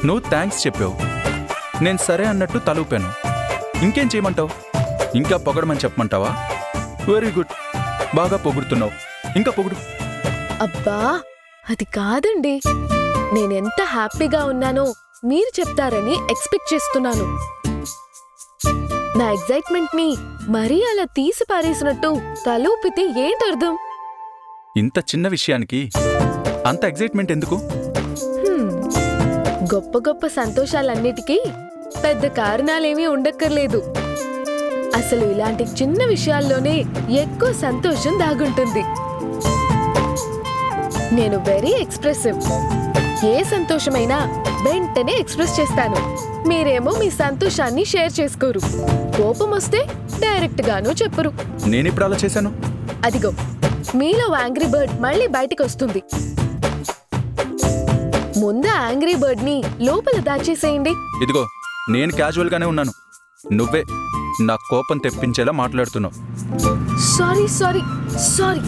నువ్వు థ్యాంక్స్ చెప్పావు, నేను సరే అన్నట్టు తలూపాను. ఇంకేం చేయమంటావు? ఇంకా పొగడమని చెప్పమంటావా? వెరీ గుడ్, బాగా పొగుడుతున్నావు, ఇంకా పొగుడు. అబ్బా అది కాదండి, నేనెంత హ్యాపీగా ఉన్నానో మీరు చెప్తారని ఎక్స్పెక్ట్ చేస్తున్నాను. నా ఎగ్జైట్మెంట్ ని మరీ అలా తీసి పారేసినట్టు తలూపితే ఏంటర్థం? ఇంత చిన్న విషయానికి అంత ఎగ్జైట్మెంట్ ఎందుకు? గొప్ప గొప్ప సంతోషాలన్నిటికీ పెద్ద కారణాలేమీ ఉండక్కర్లేదు. అసలు ఇలాంటి చిన్న విషయాల్లోనే ఎక్కువ సంతోషం దాగుంటుంది. నేను వెరీ ఎక్స్ప్రెసివ్. ఏ సంతోషమైనా వెంటనే ఎక్స్ప్రెస్ చేస్తాను. మీరేమో మీ సంతోషాన్ని షేర్ చేసుకోరు. కోపం వస్తే డైరెక్ట్ గాను చెప్పరు. నేనిప్పుడు అలా చేశాను. అదిగో మీలో యాంగ్రీ బర్డ్ మళ్ళీ బయటికి వస్తుంది. ముందు యాంగ్రీ బర్డ్ ని లోపల దాచేసేయండి. ఇదిగో నేను క్యాజువల్ గానే ఉన్నాను, నువ్వే నా కోపం తెప్పించేలా మాట్లాడుతున్నావు. Sorry sorry sorry